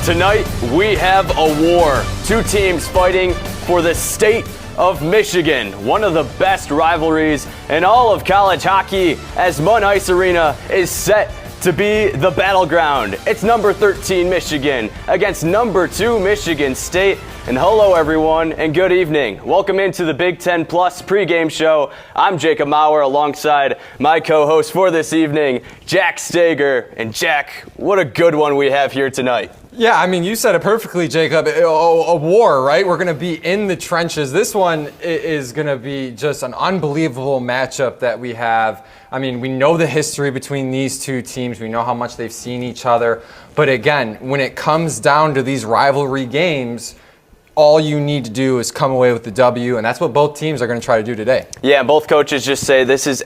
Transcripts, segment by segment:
Tonight, we have a war. Two teams fighting for the state of Michigan, one of the best rivalries in all of college hockey, as Munn Ice Arena is set to be the battleground. It's number 13 Michigan against number 2 Michigan State. And hello everyone, and good evening. Welcome into the Big Ten Plus pregame show. I'm Jacob Maurer alongside my co-host for this evening, Jack Stager. And Jack, what a good one we have here tonight. Yeah, I mean, you said it perfectly, Jacob. A war, right? We're going to be in the trenches. This one is going to be just an unbelievable matchup that we have. I mean, we know the history between these two teams. We know how much they've seen each other. But again, when it comes down to these rivalry games, all you need to do is come away with the W, and that's what both teams are going to try to do today. Yeah, both coaches just say this is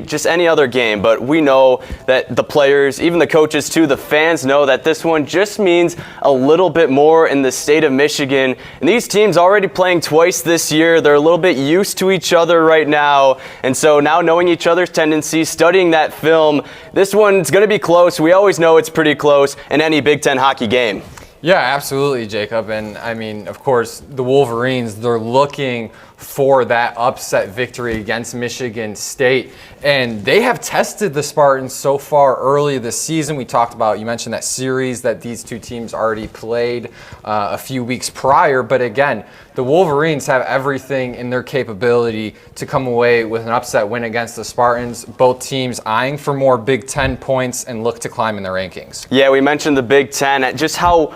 just any other game, but we know that the players, even the coaches too, the fans know that this one just means a little bit more in the state of Michigan. And these teams already playing twice this year. They're a little bit used to each other right now, and so now knowing each other's tendencies, studying that film, this one's going to be close. We always know it's pretty close in any Big Ten hockey game. Yeah, absolutely, Jacob. And I mean, of course, the Wolverines, they're looking for that upset victory against Michigan State. And they have tested the Spartans so far early this season. We talked about, you mentioned that series that these two teams already played a few weeks prior. But again, the Wolverines have everything in their capability to come away with an upset win against the Spartans. Both teams eyeing for more Big Ten points and look to climb in their rankings. Yeah, we mentioned the Big Ten, just how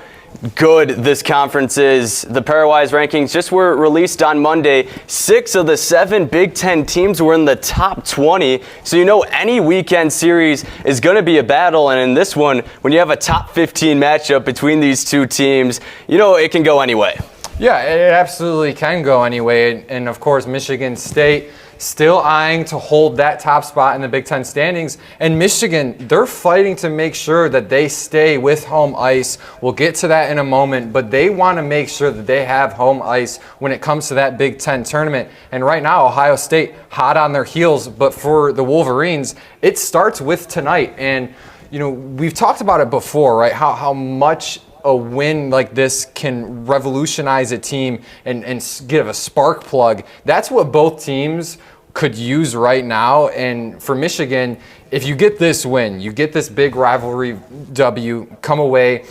good this conference is. The Pairwise rankings just were released on Monday. 6 of the 7 Big Ten teams were in the top 20. So you know any weekend series is going to be a battle. And in this one, when you have a top 15 matchup between these two teams, you know it can go any way. Yeah, it absolutely can go anyway. And of course, Michigan State still eyeing to hold that top spot in the Big Ten standings. And Michigan, they're fighting to make sure that they stay with home ice. We'll get to that in a moment, but they want to make sure that they have home ice when it comes to that Big Ten tournament. And right now, Ohio State hot on their heels, but for the Wolverines, it starts with tonight. And, you know, we've talked about it before, right? How much a win like this can revolutionize a team and give a spark plug. That's what both teams could use right now. And for Michigan, if you get this win, you get this big rivalry W, come away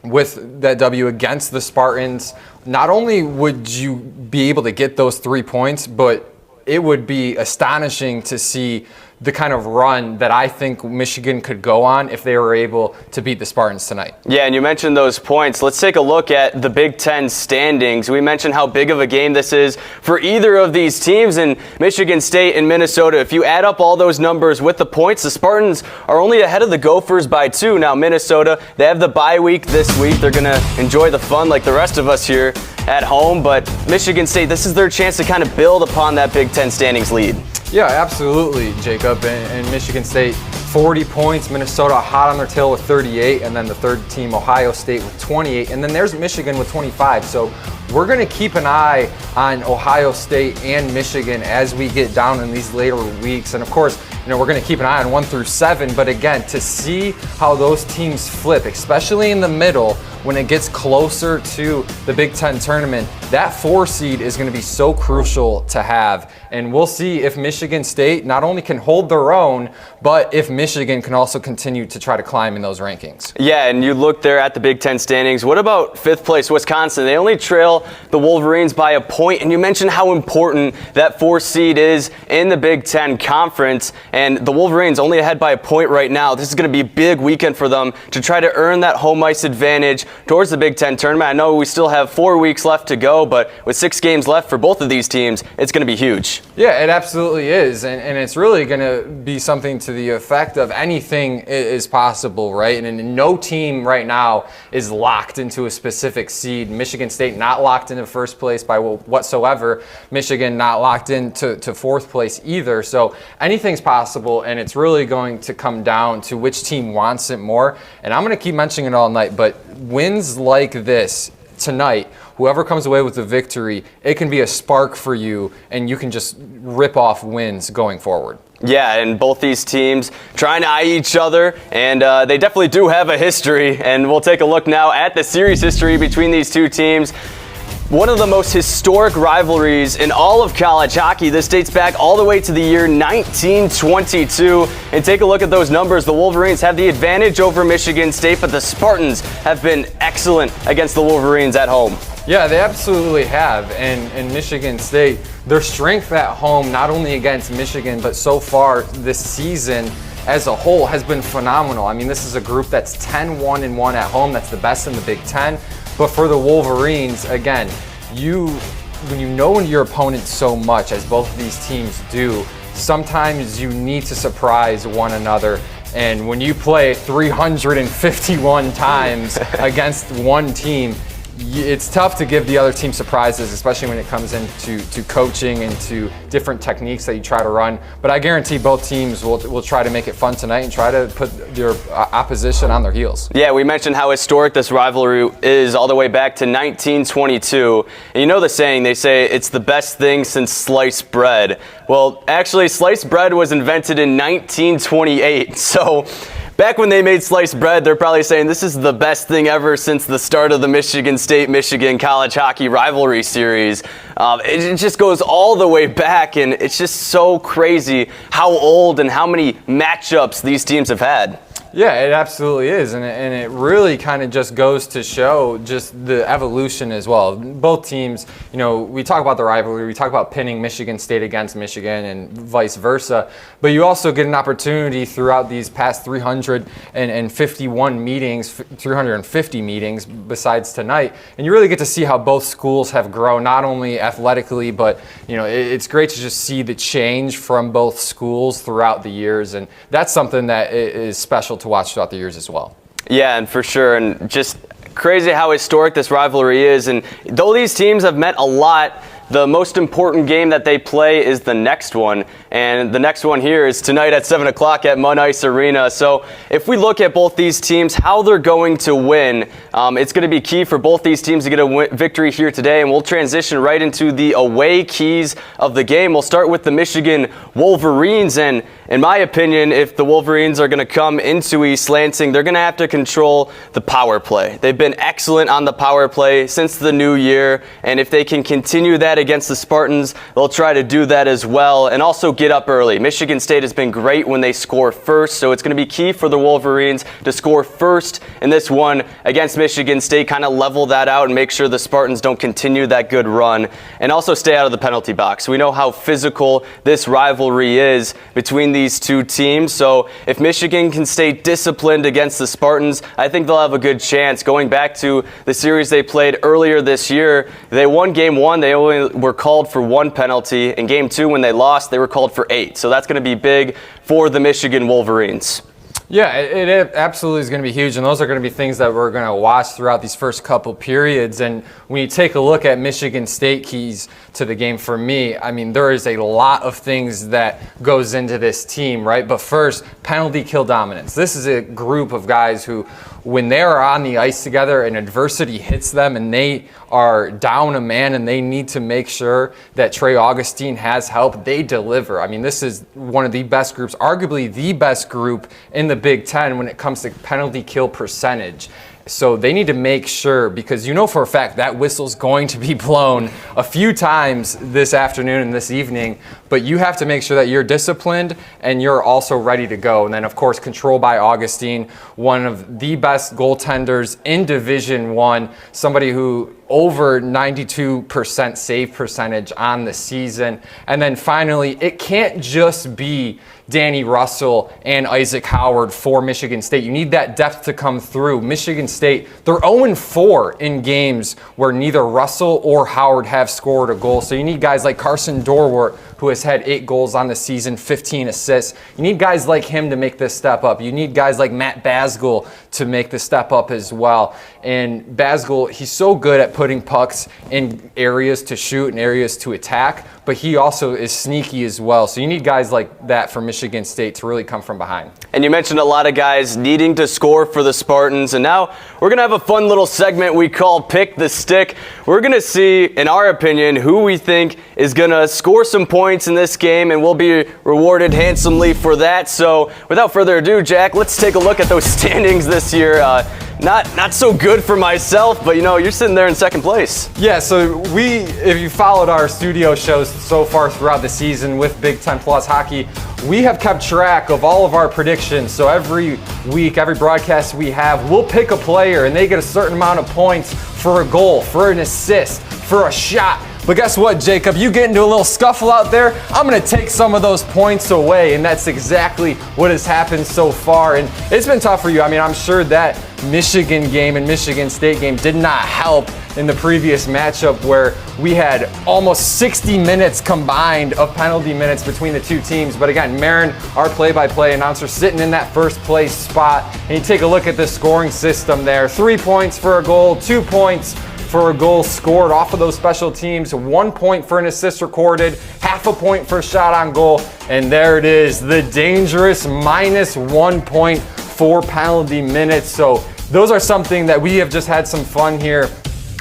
with that W against the Spartans, not only would you be able to get those 3 points, but it would be astonishing to see the kind of run that I think Michigan could go on if they were able to beat the Spartans tonight. Yeah, and you mentioned those points. Let's take a look at the Big Ten standings. We mentioned how big of a game this is for either of these teams in Michigan State and Minnesota. If you add up all those numbers with the points, the Spartans are only ahead of the Gophers by 2. Now, Minnesota, they have the bye week this week. They're going to enjoy the fun like the rest of us here at home. But Michigan State, this is their chance to kind of build upon that Big Ten standings lead. Yeah, absolutely, Jacob. And Michigan State, 40 points. Minnesota hot on their tail with 38. And then the third team, Ohio State, with 28. And then there's Michigan with 25. So we're going to keep an eye on Ohio State and Michigan as we get down in these later weeks. And of course, you know, we're going to keep an eye on 1 through 7. But again, to see how those teams flip, especially in the middle, when it gets closer to the Big Ten tournament, that 4 seed is going to be so crucial to have. And we'll see if Michigan State not only can hold their own, but if Michigan can also continue to try to climb in those rankings. Yeah, and you look there at the Big Ten standings. What about 5th place Wisconsin? They only trail the Wolverines by a point, and you mentioned how important that 4 seed is in the Big Ten Conference, and the Wolverines only ahead by a point right now. This is going to be a big weekend for them to try to earn that home ice advantage towards the Big Ten tournament. I know we still have 4 weeks left to go, but with 6 games left for both of these teams, it's going to be huge. Yeah, it absolutely is, and it's really going to be something to the effect of anything is possible, right? And no team right now is locked into a specific seed. Michigan State not locked into first place by whatsoever. Michigan not locked into 4th place either. So anything's possible, and it's really going to come down to which team wants it more. And I'm going to keep mentioning it all night, but wins like this tonight, whoever comes away with the victory, it can be a spark for you, and you can just rip off wins going forward. Yeah, and both these teams trying to eye each other, and they definitely do have a history. And we'll take a look now at the series history between these two teams. One of the most historic rivalries in all of college hockey. This dates back all the way to the year 1922. And take a look at those numbers. The Wolverines have the advantage over Michigan State, but the Spartans have been excellent against the Wolverines at home. Yeah, they absolutely have. And Michigan State, their strength at home, not only against Michigan, but so far this season as a whole has been phenomenal. I mean, this is a group that's 10-1-1 at home. That's the best in the Big Ten. But for the Wolverines, again, when you know your opponent so much, as both of these teams do, sometimes you need to surprise one another. And when you play 351 times against one team, it's tough to give the other team surprises, especially when it comes into coaching and to different techniques that you try to run. But I guarantee both teams will try to make it fun tonight and try to put your opposition on their heels. Yeah, we mentioned how historic this rivalry is all the way back to 1922. And you know the saying, they say it's the best thing since sliced bread. Well, actually, sliced bread was invented in 1928. So back when they made sliced bread, they're probably saying this is the best thing ever since the start of the Michigan State-Michigan college hockey rivalry series. It just goes all the way back, and it's just so crazy how old and how many matchups these teams have had. Yeah, it absolutely is, and it really kind of just goes to show just the evolution as well. Both teams, you know, we talk about the rivalry, we talk about pinning Michigan State against Michigan and vice versa, but you also get an opportunity throughout these past 351 meetings, 350 meetings besides tonight, and you really get to see how both schools have grown, not only athletically, but, you know, it's great to just see the change from both schools throughout the years, and that's something that is special to watch throughout the years as well. Yeah, and for sure, and just crazy how historic this rivalry is. And though these teams have met a lot, the most important game that they play is the next one, and the next one here is tonight at 7 o'clock at Mun Ice Arena. So if we look at both these teams, how they're going to win, it's going to be key for both these teams to get a victory here today, and we'll transition right into the away keys of the game. We'll start with the Michigan Wolverines, and in my opinion, if the Wolverines are going to come into East Lansing, they're going to have to control the power play. They've been excellent on the power play since the new year, and if they can continue that against the Spartans, they'll try to do that as well, and also get up early. Michigan State has been great when they score first, so it's going to be key for the Wolverines to score first in this one against Michigan State, kind of level that out and make sure the Spartans don't continue that good run, and also stay out of the penalty box. We know how physical this rivalry is between these two teams, so if Michigan can stay disciplined against the Spartans, I think they'll have a good chance. Going back to the series they played earlier this year, they won game one, they only were called for one penalty. In game two, when they lost, they were called for 8. So that's going to be big for the Michigan Wolverines. Yeah, it absolutely is going to be huge, and those are going to be things that we're going to watch throughout these first couple periods. And when you take a look at Michigan State keys to the game, for me, I mean, there is a lot of things that goes into this team, right? But first, penalty kill dominance. This is a group of guys who, when they are on the ice together and adversity hits them and they are down a man and they need to make sure that Trey Augustine has help, they deliver. I mean, this is one of the best groups, arguably the best group in the Big Ten when it comes to penalty kill percentage. So they need to make sure, because you know for a fact that whistle's going to be blown a few times this afternoon and this evening, but you have to make sure that you're disciplined and you're also ready to go. And then, of course, control by Augustine, one of the best goaltenders in Division I, somebody who over 92% save percentage on the season. And then finally, it can't just be Danny Russell and Isaac Howard for Michigan State. You need that depth to come through. Michigan State, they're 0-4 in games where neither Russell or Howard have scored a goal. So you need guys like Carson Dorwart, who has had 8 goals on the season, 15 assists. You need guys like him to make this step up. You need guys like Matt Basgall to make the step up as well. And Basgall, he's so good at putting pucks in areas to shoot and areas to attack, but he also is sneaky as well. So you need guys like that for Michigan State to really come from behind. And you mentioned a lot of guys needing to score for the Spartans, and now we're going to have a fun little segment we call Pick the Stick. We're going to see, in our opinion, who we think is going to score some points in this game, and we'll be rewarded handsomely for that. So without further ado, Jack, let's take a look at those standings this year. Not so good for myself, but you're sitting there in second place. Yeah, so if you followed our studio shows so far throughout the season with Big Ten Plus hockey, we have kept track of all of our predictions. So every week, every broadcast we have, we'll pick a player and they get a certain amount of points for a goal, for an assist, for a shot. But guess what, Jacob? You get into a little scuffle out there, I'm going to take some of those points away, and that's exactly what has happened so far. And it's been tough for you. I mean, I'm sure that Michigan game and Michigan State game did not help in the previous matchup where we had almost 60 minutes combined of penalty minutes between the two teams. But again, Marin, our play-by-play announcer, sitting in that first place spot. And you take a look at the scoring system there. 3 points for a goal, 2 points for a goal scored off of those special teams, 1 point for an assist recorded, half a point for a shot on goal, and there it is, the dangerous -1 point for penalty minutes. So those are something that we have just had some fun here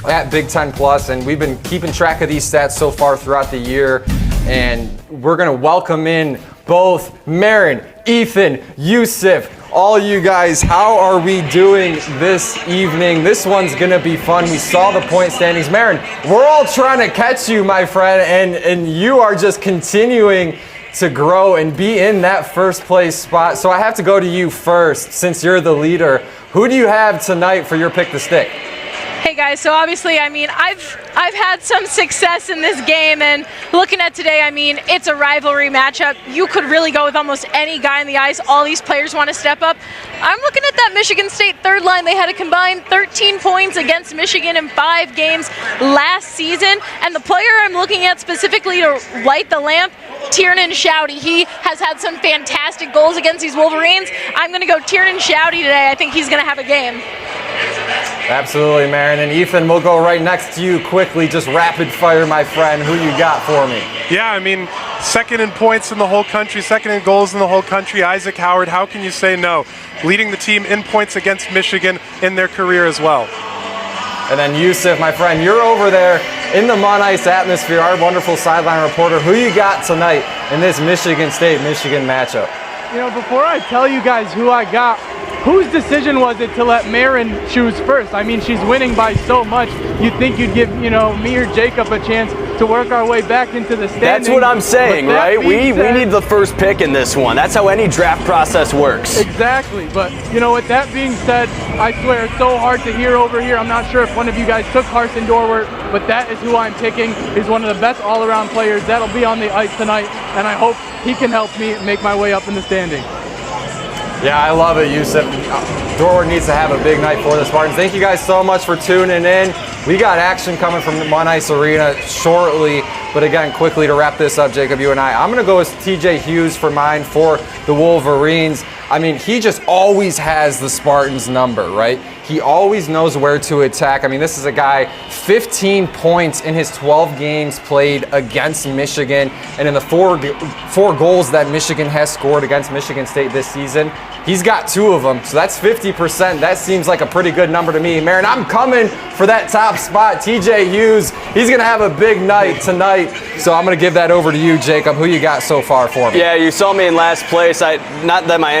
at Big Ten Plus, and we've been keeping track of these stats so far throughout the year, and we're gonna welcome in both Marin, Ethan, Yusuf, all you guys. How are we doing this evening? This one's gonna be fun. We saw the point standings. Marin, we're all trying to catch you, my friend, and you are just continuing to grow and be in that first place spot. So I have to go to you first, since you're the leader. Who do you have tonight for your Pick the Stick? Hey guys, so obviously, I mean, I've had some success in this game, and looking at today, I mean, it's a rivalry matchup. You could really go with almost any guy in the ice. All these players want to step up. I'm looking at that Michigan State third line. They had a combined 13 points against Michigan in 5 games last season, and the player I'm looking at specifically to light the lamp, Tiernan Shouty. He has had some fantastic goals against these Wolverines. I'm going to go Tiernan Shouty today. I think he's going to have a game. Absolutely, Marin. And Ethan, we'll go right next to you quickly. Just rapid fire, my friend. Who you got for me? Yeah, I mean, second in points in the whole country, second in goals in the whole country, Isaac Howard. How can you say no? Leading the team in points against Michigan in their career as well. And then Yusuf, my friend, you're over there in the Mon Ice atmosphere, our wonderful sideline reporter. Who you got tonight in this Michigan State-Michigan matchup? Before I tell you guys who I got, whose decision was it to let Marin choose first? I mean, she's winning by so much. You'd think you'd give, me or Jacob a chance to work our way back into the standings. That's what I'm saying, right? We need the first pick in this one. That's how any draft process works. Exactly. But, with that being said, I swear it's so hard to hear over here. I'm not sure if one of you guys took Carson Dorwart, but that is who I'm picking. He's one of the best all-around players that'll be on the ice tonight, and I hope he can help me make my way up in the standings. Yeah, I love it, Yusuf. Dorwart needs to have a big night for the Spartans. Thank you guys so much for tuning in. We got action coming from the Mon Ice Arena shortly. But again, quickly to wrap this up, Jacob, you and I'm going to go with TJ Hughes for mine for the Wolverines. I mean, he just always has the Spartans number, right? He always knows where to attack. I mean, this is a guy, 15 points in his 12 games played against Michigan. And in the four goals that Michigan has scored against Michigan State this season, he's got 2 of them. So that's 50%. That seems like a pretty good number to me. Marin, I'm coming for that top spot. TJ Hughes, he's going to have a big night tonight. So I'm going to give that over to you, Jacob. Who you got so far for me? Yeah, you saw me in last place. Not that my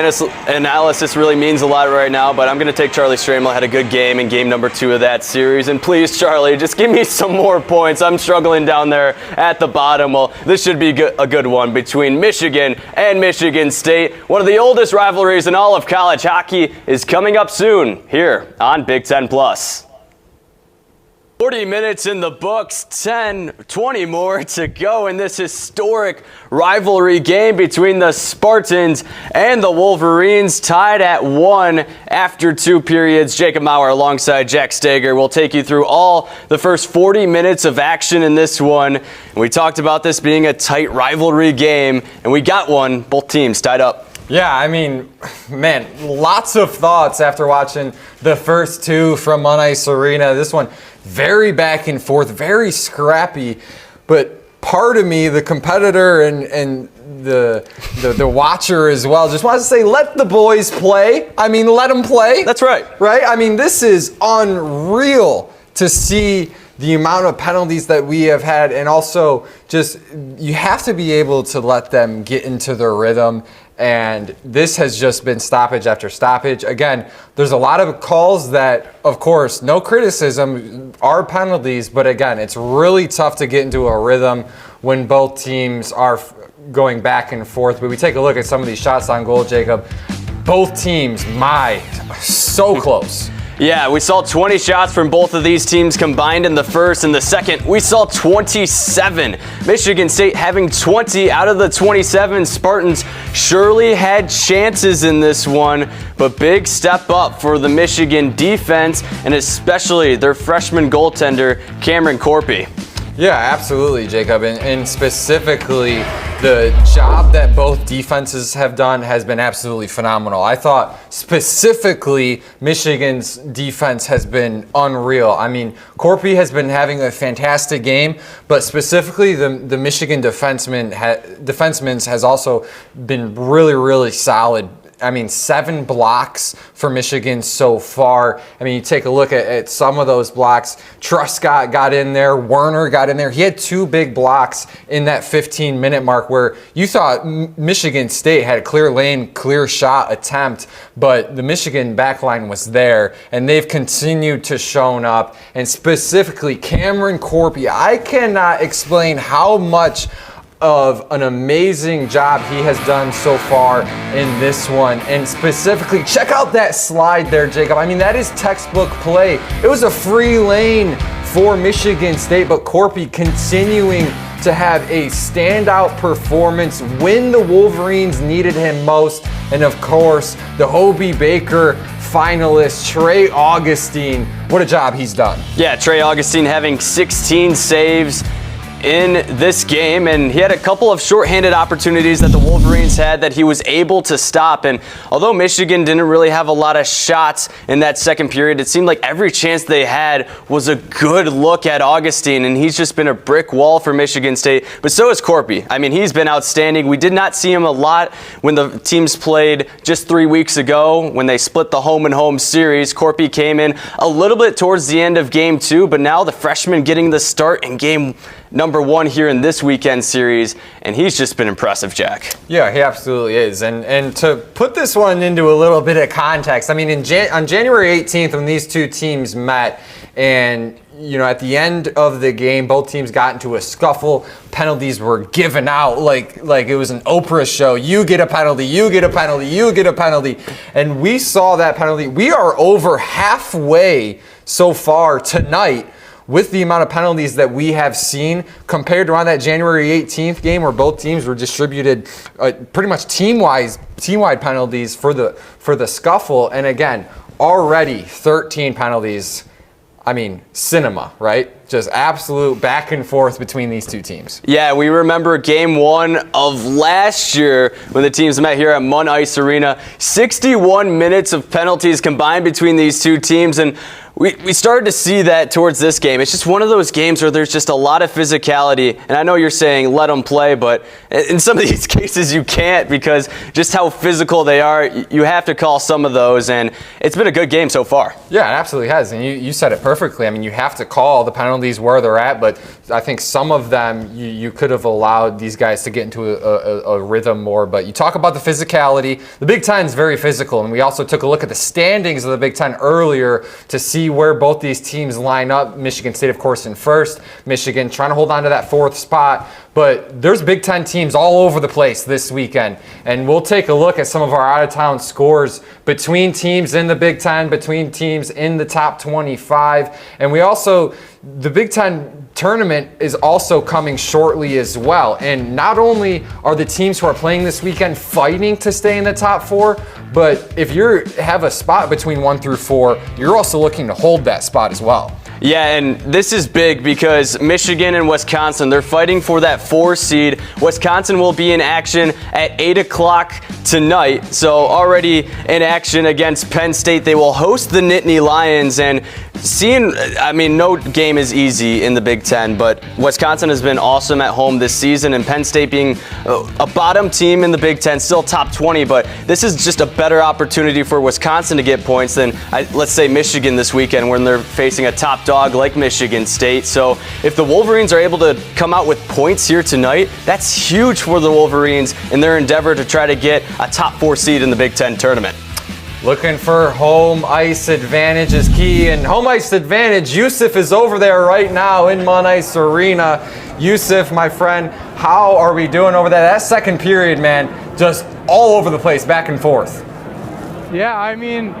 analysis really means a lot right now, but I'm going to take Charlie Stramel. Had a good game in game number 2 of that series. And please, Charlie, just give me some more points. I'm struggling down there at the bottom. Well, this should be a good one between Michigan and Michigan State. One of the oldest rivalries in all of college hockey is coming up soon here on Big Ten Plus. 40 minutes in the books, 20 more to go in this historic rivalry game between the Spartans and the Wolverines, tied at 1 after 2 periods. Jacob Maurer alongside Jack Stager will take you through all the first 40 minutes of action in this one. And we talked about this being a tight rivalry game, and we got one, both teams tied up. Yeah, I mean, man, lots of thoughts after watching the first 2 from Mon Ice Arena. This one, very back and forth, very scrappy. But part of me, the competitor and the watcher as well, just wants to say, let the boys play. I mean, let them play. That's right. Right? I mean, this is unreal to see the amount of penalties that we have had, and also just you have to be able to let them get into their rhythm. And this has just been stoppage after stoppage. Again, there's a lot of calls that, of course, no criticism, are penalties, but again, it's really tough to get into a rhythm when both teams are going back and forth. But we take a look at some of these shots on goal, Jacob. Both teams, so close. Yeah, we saw 20 shots from both of these teams combined in the first. In the second, we saw 27. Michigan State having 20 out of the 27. Spartans surely had chances in this one, but big step up for the Michigan defense, and especially their freshman goaltender, Cameron Corpy. Yeah, absolutely, Jacob. And specifically, the job that both defenses have done has been absolutely phenomenal. I thought specifically Michigan's defense has been unreal. I mean, Corpy has been having a fantastic game, but specifically the Michigan defenseman has also been really, really solid. I mean, 7 blocks for Michigan so far. I mean, you take a look at some of those blocks. Truscott got in there. Werner got in there. He had 2 big blocks in that 15-minute mark where you thought Michigan State had a clear lane, clear shot attempt, but the Michigan backline was there, and they've continued to shown up. And specifically, Cameron Corpy, I cannot explain how much of an amazing job he has done so far in this one. And specifically, check out that slide there, Jacob. I mean, that is textbook play. It was a free lane for Michigan State, but Corpy continuing to have a standout performance when the Wolverines needed him most. And of course, the Hobie Baker finalist, Trey Augustine. What a job he's done. Yeah, Trey Augustine having 16 saves in this game, and he had a couple of shorthanded opportunities that the Wolverines had that he was able to stop. And although Michigan didn't really have a lot of shots in that second period, it seemed like every chance they had was a good look at Augustine, and he's just been a brick wall for Michigan State. But so is Corpy. I mean, he's been outstanding. We did not see him a lot when the teams played just 3 weeks ago when they split the home and home series. Corpy came in a little bit towards the end of game 2, but now the freshman getting the start in game number 1 here in this weekend series, and he's just been impressive, Jack. Yeah, he absolutely is. And to put this one into a little bit of context, I mean, on January 18th when these two teams met, and you know, at the end of the game, both teams got into a scuffle. Penalties were given out like it was an Oprah show. You get a penalty, you get a penalty, you get a penalty. And we saw that penalty. We are over halfway so far tonight with the amount of penalties that we have seen compared to on that January 18th game where both teams were distributed pretty much team-wide penalties for the scuffle. And again, already 13 penalties. I mean, cinema, right? Just absolute back and forth between these two teams. Yeah, we remember game 1 of last year when the teams met here at Munn Ice Arena. 61 minutes of penalties combined between these two teams, and we started to see that towards this game. It's just one of those games where there's just a lot of physicality, and I know you're saying let them play, but in some of these cases you can't because just how physical they are, you have to call some of those, and it's been a good game so far. Yeah, it absolutely has, and you said it perfectly. I mean, you have to call the penalties where they're at, but I think some of them you could have allowed these guys to get into a rhythm more. But you talk about the physicality. The Big Ten is very physical, and we also took a look at the standings of the Big Ten earlier to see where both these teams line up. Michigan State, of course, in first. Michigan trying to hold on to that 4th spot. But there's Big Ten teams all over the place this weekend. And we'll take a look at some of our out-of-town scores between teams in the Big Ten, between teams in the top 25. And we also, the Big Ten tournament is also coming shortly as well. And not only are the teams who are playing this weekend fighting to stay in the top 4, but if you have a spot between 1 through 4, you're also looking to hold that spot as well. Yeah, and this is big because Michigan and Wisconsin, they're fighting for that 4 seed. Wisconsin will be in action at 8 o'clock tonight. So already in action against Penn State. They will host the Nittany Lions. And no game is easy in the Big Ten, but Wisconsin has been awesome at home this season, and Penn State being a bottom team in the Big Ten, still top 20, but this is just a better opportunity for Wisconsin to get points than, let's say, Michigan this weekend when they're facing a top dog like Michigan State. So if the Wolverines are able to come out with points here tonight, that's huge for the Wolverines in their endeavor to try to get a top 4 seed in the Big Ten tournament. Looking for home ice advantage is key, and home ice advantage, Yusuf is over there right now in Mun Ice Arena. Yusuf, my friend, how are we doing over there? That second period, man, just all over the place, back and forth. Yeah, I mean,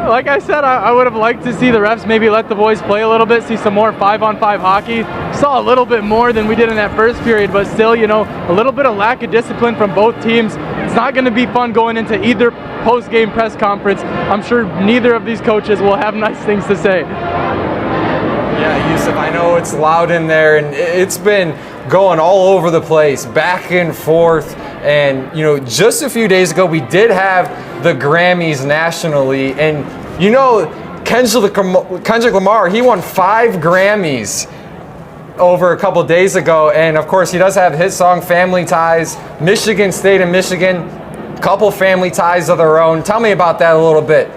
like I said, I would have liked to see the refs maybe let the boys play a little bit, see some more 5-on-5 hockey. Saw a little bit more than we did in that first period, but still, a little bit of lack of discipline from both teams. It's not going to be fun going into either post-game press conference. I'm sure neither of these coaches will have nice things to say. Yeah, Yusuf, I know it's loud in there, and it's been going all over the place, back and forth. And, just a few days ago, we did have the Grammys nationally, and, Kendrick Lamar, he won 5 Grammys over a couple days ago, and of course he does have his song Family Ties. Michigan State and Michigan, couple family ties of their own. Tell me about that a little bit.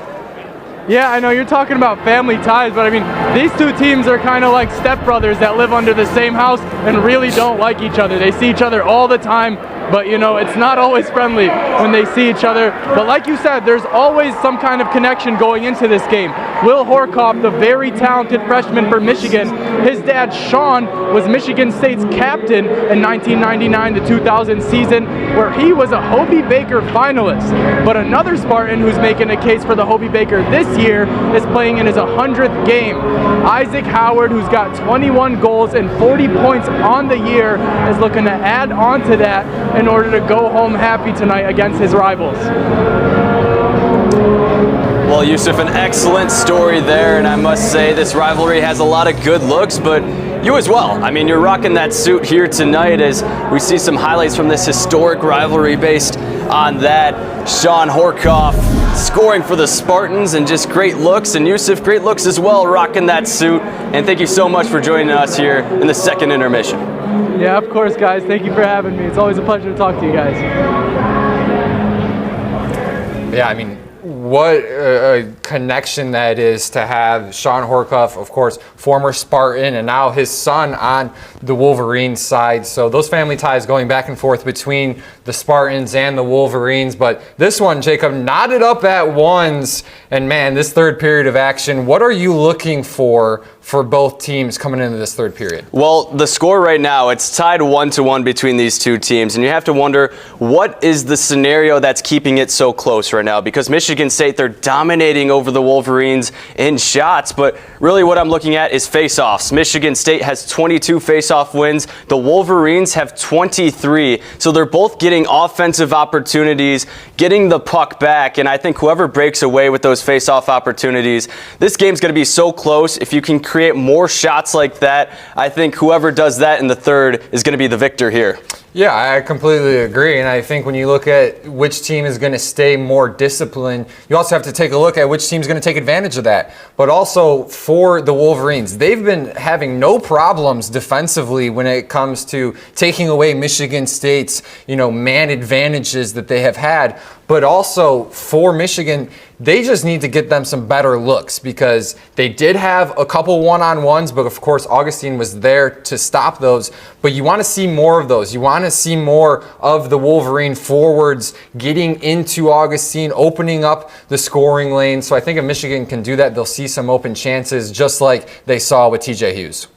Yeah, I know you're talking about family ties, but I mean, these two teams are kind of like stepbrothers that live under the same house and really don't like each other. They see each other all the time, but it's not always friendly when they see each other. But like you said, there's always some kind of connection going into this game. Will Horkoff, the very talented freshman for Michigan, his dad Sean was Michigan State's captain in 1999 to 2000 season, where he was a Hobey Baker finalist. But another Spartan who's making a case for the Hobey Baker this year is playing in his 100th game. Isaac Howard, who's got 21 goals and 40 points on the year, is looking to add on to that in order to go home happy tonight against his rivals. Well, Yusuf, an excellent story there, and I must say this rivalry has a lot of good looks, but you as well. I mean, you're rocking that suit here tonight as we see some highlights from this historic rivalry based on that. Sean Horkoff scoring for the Spartans and just great looks, and Yusuf, great looks as well, rocking that suit. And thank you so much for joining us here in the second intermission. Yeah, of course, guys. Thank you for having me. It's always a pleasure to talk to you guys. Yeah, I mean, what a connection that is to have Sean Horkoff, of course, former Spartan, and now his son on the Wolverines side. So those family ties going back and forth between the Spartans and the Wolverines. But this one, Jacob, knotted up at ones. And man, this third period of action, what are you looking for both teams coming into this third period? Well, the score right now, it's tied 1-1 between these two teams. And you have to wonder, what is the scenario that's keeping it so close right now? Because Michigan State, they're dominating over the Wolverines in shots. But really what I'm looking at is face-offs. Michigan State has 22 face-off wins. The Wolverines have 23. So they're both getting offensive opportunities, getting the puck back. And I think whoever breaks away with those face-off opportunities, this game's going to be so close. If you can create more shots like that, I think whoever does that in the third is going to be the victor here. Yeah, I completely agree. And I think when you look at which team is going to stay more disciplined, you also have to take a look at which team is going to take advantage of that. But also for the Wolverines, they've been having no problems defensively when it comes to taking away Michigan State's, man advantages that they have had. But also for Michigan, they just need to get them some better looks because they did have a couple one-on-ones, but of course Augustine was there to stop those. But you want to see more of those. You want to see more of the Wolverine forwards getting into Augustine, opening up the scoring lane. So I think if Michigan can do that, they'll see some open chances just like they saw with TJ Hughes.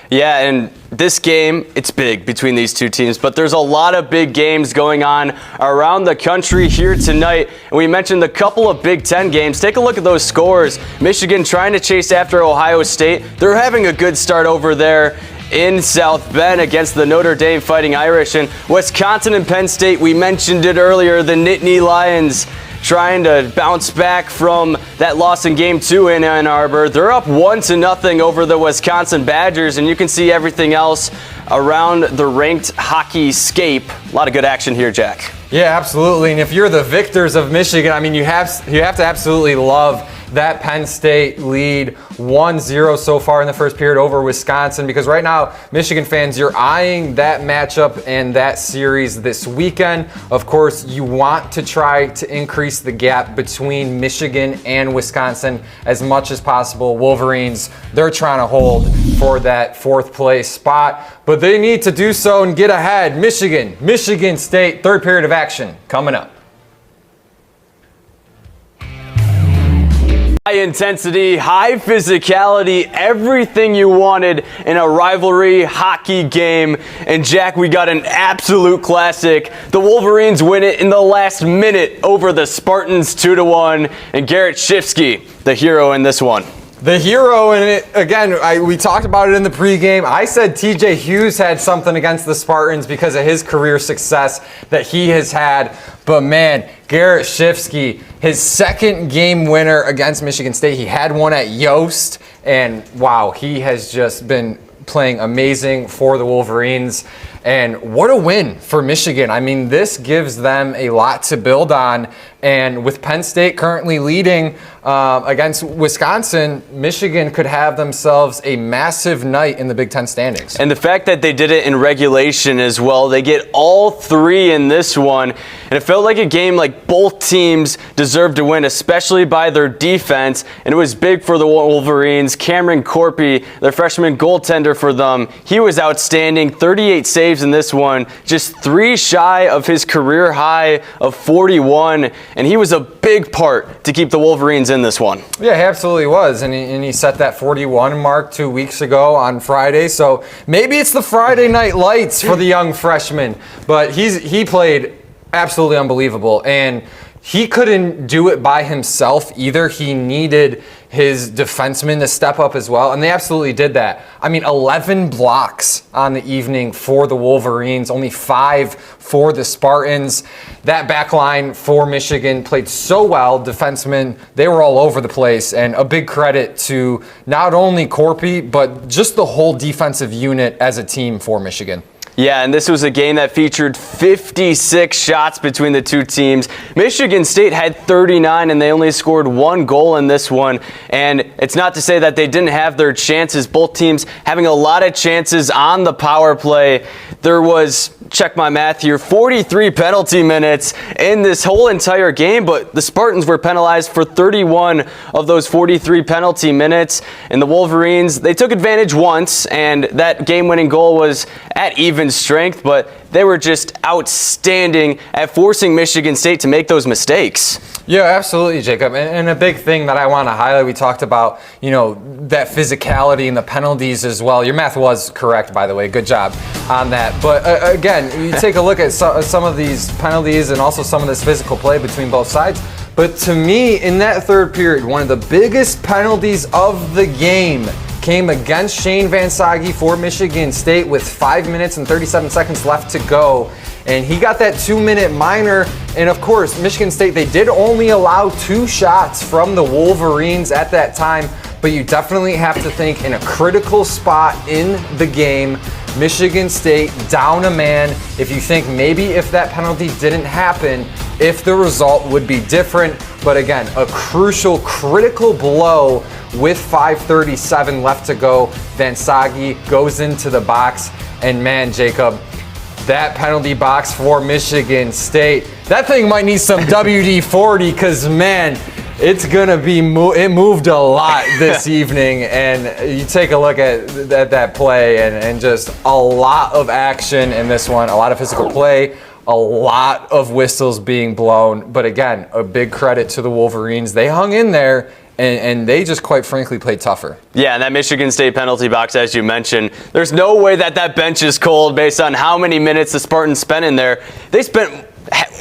Yeah, and this game, it's big between these two teams, but there's a lot of big games going on around the country here tonight. And we mentioned a couple of Big Ten games. Take a look at those scores. Michigan trying to chase after Ohio State. They're having a good start over there in South Bend against the Notre Dame Fighting Irish. And Wisconsin and Penn State, we mentioned it earlier, the Nittany Lions trying to bounce back from that loss in Game 2 in Ann Arbor. They're up 1-0 over the Wisconsin Badgers, and you can see everything else around the ranked hockey scape. A lot of good action here, Jack. Yeah, absolutely. And if you're the victors of Michigan, I mean, you have to absolutely love that Penn State lead 1-0 so far in the first period over Wisconsin, because right now, Michigan fans, you're eyeing that matchup and that series this weekend. Of course, you want to try to increase the gap between Michigan and Wisconsin as much as possible. Wolverines, they're trying to hold for that fourth place spot, but they need to do so and get ahead. Michigan State, third period of action coming up. High intensity, high physicality, everything you wanted in a rivalry hockey game. And Jack, we got an absolute classic. The Wolverines win it in the last minute over the Spartans 2-1. And Garrett Shifsky, the hero in this one. The hero, and it, again, we talked about it in the pregame. I said TJ Hughes had something against the Spartans because of his career success that he has had. But man, Garrett Shifsky, his second game winner against Michigan State. He had one at Yost, and wow, he has just been playing amazing for the Wolverines. And what a win for Michigan. I mean, this gives them a lot to build on. And with Penn State currently leading against Wisconsin, Michigan could have themselves a massive night in the Big Ten standings. And the fact that they did it in regulation as well, they get all three in this one. And it felt like a game like both teams deserved to win, especially by their defense. And it was big for the Wolverines. Cameron Corpy, their freshman goaltender for them, he was outstanding. 38 saves in this one, just 3 shy of his career high of 41. And he was a big part to keep the Wolverines in this one. Yeah, he absolutely was. And he set that 41 mark 2 weeks ago on Friday. So maybe it's the Friday night lights for the young freshman. But he played absolutely unbelievable. And he couldn't do it by himself either. He needed his defensemen to step up as well, and they absolutely did that. I mean, 11 blocks on the evening for the Wolverines, only 5 for the Spartans. That back line for Michigan played so well. Defensemen, they were all over the place, and a big credit to not only Corpy, but just the whole defensive unit as a team for Michigan. Yeah, and this was a game that featured 56 shots between the two teams. Michigan State had 39, and they only scored 1 goal in this one. And it's not to say that they didn't have their chances. Both teams having a lot of chances on the power play. There was, check my math here, 43 penalty minutes in this whole entire game, but the Spartans were penalized for 31 of those 43 penalty minutes. And the Wolverines, they took advantage once, and that game-winning goal was at even strength, but they were just outstanding at forcing Michigan State to make those mistakes. Yeah, absolutely, Jacob. And a big thing that I want to highlight, we talked about, that physicality and the penalties as well. Your math was correct, by the way. Good job on that. But again, you take a look at some of these penalties and also some of this physical play between both sides. But to me, in that third period, one of the biggest penalties of the game came against Shane Van Sage for Michigan State with 5 minutes and 37 seconds left to go. And he got that 2-minute minor. And of course, Michigan State, they did only allow 2 shots from the Wolverines at that time. But you definitely have to think in a critical spot in the game, Michigan State down a man. If you think maybe if that penalty didn't happen, if the result would be different. But again, a crucial, critical blow with 5:37 left to go. Van Sage goes into the box. And man, Jacob, that penalty box for Michigan State, that thing might need some WD-40 because, man, it's going to be it moved a lot this evening. And you take a look at that play and just a lot of action in this one, a lot of physical play, a lot of whistles being blown. But again, a big credit to the Wolverines. They hung in there. And they just, quite frankly, played tougher. Yeah, and that Michigan State penalty box, as you mentioned, there's no way that bench is cold based on how many minutes the Spartans spent in there. They spent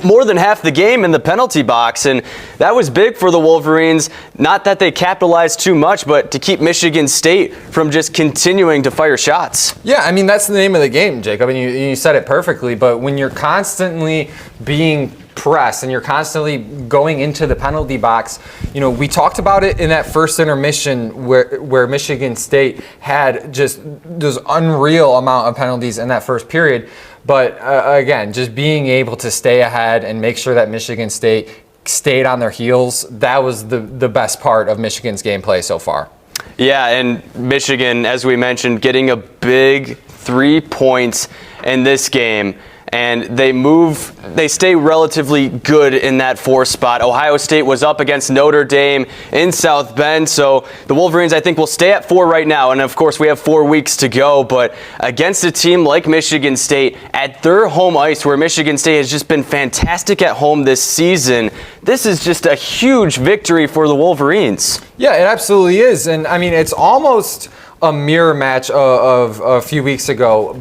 more than half the game in the penalty box, and that was big for the Wolverines. Not that they capitalized too much, but to keep Michigan State from just continuing to fire shots. Yeah, I mean, that's the name of the game, Jacob, and you said it perfectly, but when you're constantly being press and you're constantly going into the penalty box. You know, we talked about it in that first intermission where Michigan State had just this unreal amount of penalties in that first period. But again, just being able to stay ahead and make sure that Michigan State stayed on their heels, that was the best part of Michigan's gameplay so far. Yeah, and Michigan, as we mentioned, getting a big 3 points in this game. And they stay relatively good in that 4th spot. Ohio State was up against Notre Dame in South Bend, so the Wolverines, I think, will stay at 4 right now. And of course, we have 4 weeks to go, but against a team like Michigan State at their home ice, where Michigan State has just been fantastic at home this season, this is just a huge victory for the Wolverines. Yeah, it absolutely is. And I mean, it's almost a mirror match of a few weeks ago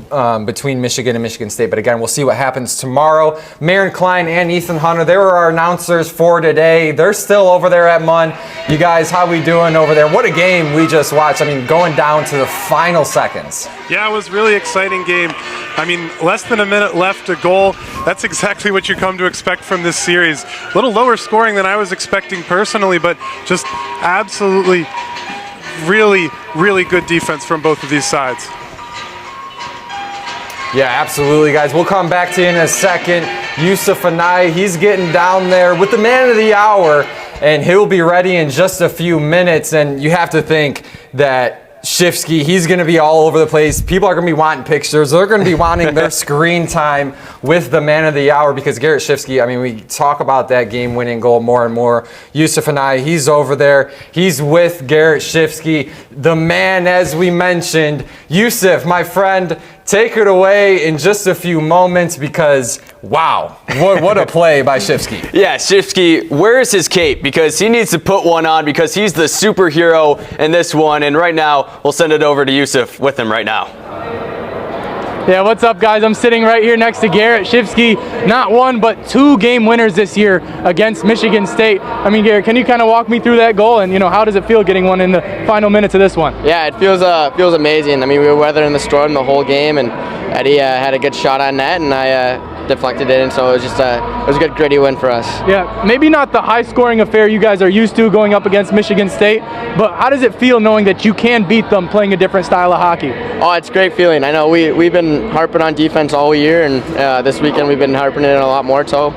between Michigan and Michigan State. But again, we'll see what happens tomorrow. Marin Klein and Ethan Hunter, they were our announcers for today. They're still over there at Munn. You guys, how we doing over there? What a game we just watched. I mean, going down to the final seconds. Yeah, it was a really exciting game. I mean, less than a minute left to goal. That's exactly what you come to expect from this series. A little lower scoring than I was expecting personally, but just absolutely really, really good defense from both of these sides. Yeah, absolutely, guys. We'll come back to you in a second. Yusuf Anai, he's getting down there with the man of the hour, and he'll be ready in just a few minutes. And you have to think that Shifsky, he's going to be all over the place. People are going to be wanting pictures. They're going to be wanting their screen time with the man of the hour because Garrett Shifsky, I mean, we talk about that game-winning goal more and more. Yusuf Anai, he's over there. He's with Garrett Shifsky, the man, as we mentioned. Yusuf, my friend, take it away in just a few moments because, wow, what a play by Shifsky. Yeah, Shifsky, where is his cape? Because he needs to put one on because he's the superhero in this one. And right now, we'll send it over to Yusuf with him right now. Yeah, what's up, guys? I'm sitting right here next to Garrett Shifsky. Not 1, but 2 game winners this year against Michigan State. I mean, Garrett, can you kind of walk me through that goal? And, you know, how does it feel getting one in the final minutes of this one? Yeah, it feels amazing. I mean, we were weathering the storm the whole game, and Eddie had a good shot on net, and I deflected it in, so it was just it was a good gritty win for us. Yeah, maybe not the high-scoring affair you guys are used to going up against Michigan State, but how does it feel knowing that you can beat them playing a different style of hockey? Oh, it's a great feeling. I know we've been harping on defense all year, and this weekend we've been harping it a lot more, so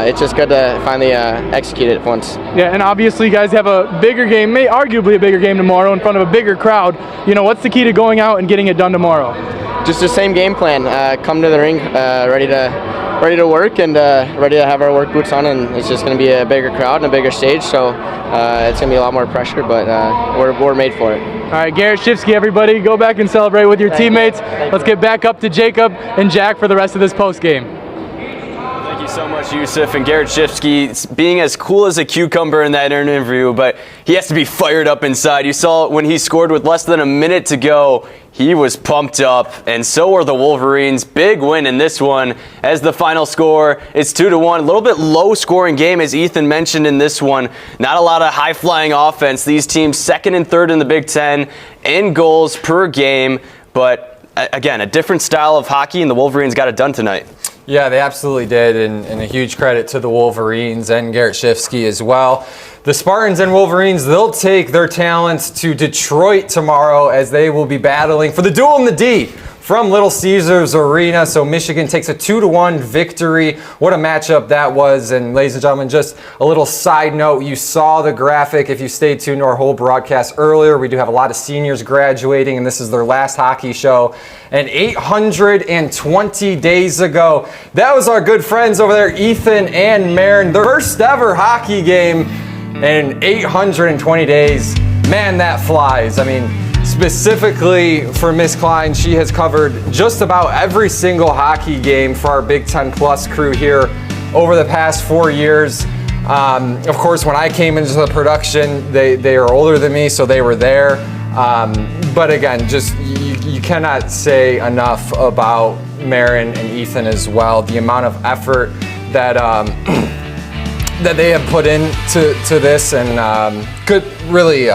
it's just good to finally execute it once. Yeah, and obviously you guys have a bigger game, arguably a bigger game tomorrow in front of a bigger crowd. You know, what's the key to going out and getting it done tomorrow? Just the same game plan. Come to the rink ready to work and ready to have our work boots on, and it's just going to be a bigger crowd and a bigger stage, so it's going to be a lot more pressure, but we're made for it. All right, Garrett Shifsky, everybody, go back and celebrate with your teammates. Let's get back up to Jacob and Jack for the rest of this post game. Thank you so much, Yusuf. And Garrett Shifsky being as cool as a cucumber in that interview, but he has to be fired up inside. You saw when he scored with less than a minute to go, he was pumped up, and so are the Wolverines. Big win in this one as the final score is 2-1. A little bit low-scoring game, as Ethan mentioned in this one. Not a lot of high-flying offense. These teams 2nd and 3rd in the Big Ten in goals per game, but again, a different style of hockey, and the Wolverines got it done tonight. Yeah, they absolutely did, and a huge credit to the Wolverines and Garrett Shifsky as well. The Spartans and Wolverines, they'll take their talents to Detroit tomorrow as they will be battling for the duel in the D from Little Caesars Arena. So Michigan takes a 2-1 victory. What a matchup that was. And ladies and gentlemen, just a little side note, you saw the graphic if you stayed tuned to our whole broadcast earlier. We do have a lot of seniors graduating, and this is their last hockey show. And 820 days ago, that was our good friends over there, Ethan and Marin, their first ever hockey game in 820 days. Man, that flies. I mean, specifically for Miss Klein, she has covered just about every single hockey game for our Big Ten Plus crew here over the past 4 years. Of course, when I came into the production, they are older than me, so they were there. But again, just you cannot say enough about Marin and Ethan as well. The amount of effort that that they have put into this, and good, really.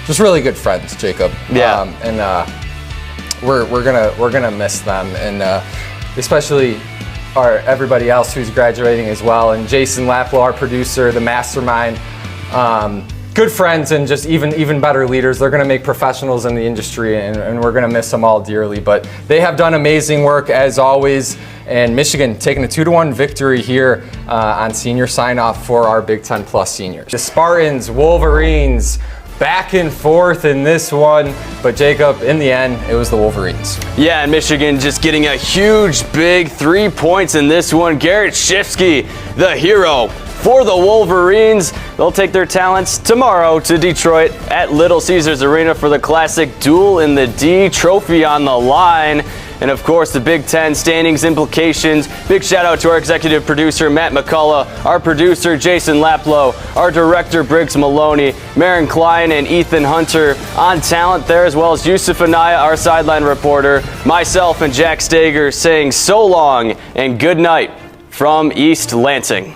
Just really good friends, Jacob. Yeah. And we're gonna miss them, and especially everybody else who's graduating as well. And Jason Laplow, our producer, the mastermind, good friends and just even better leaders. They're going to make professionals in the industry, and we're going to miss them all dearly. But they have done amazing work as always. And Michigan taking a 2-1 victory here on senior sign-off for our Big Ten Plus seniors. The Spartans, Wolverines, back and forth in this one, but Jacob, in the end, it was the Wolverines. Yeah, and Michigan just getting a huge, big 3 points in this one. Garrett Shifsky, the hero for the Wolverines. They'll take their talents tomorrow to Detroit at Little Caesars Arena for the classic Duel in the D trophy on the line. And of course, the Big Ten standings implications. Big shout out to our executive producer, Matt McCullough, our producer, Jason Laplow, our director, Briggs Maloney, Marin Klein, and Ethan Hunter on talent there, as well as Yusuf Anaya, our sideline reporter, myself and Jack Stager saying so long and good night from East Lansing.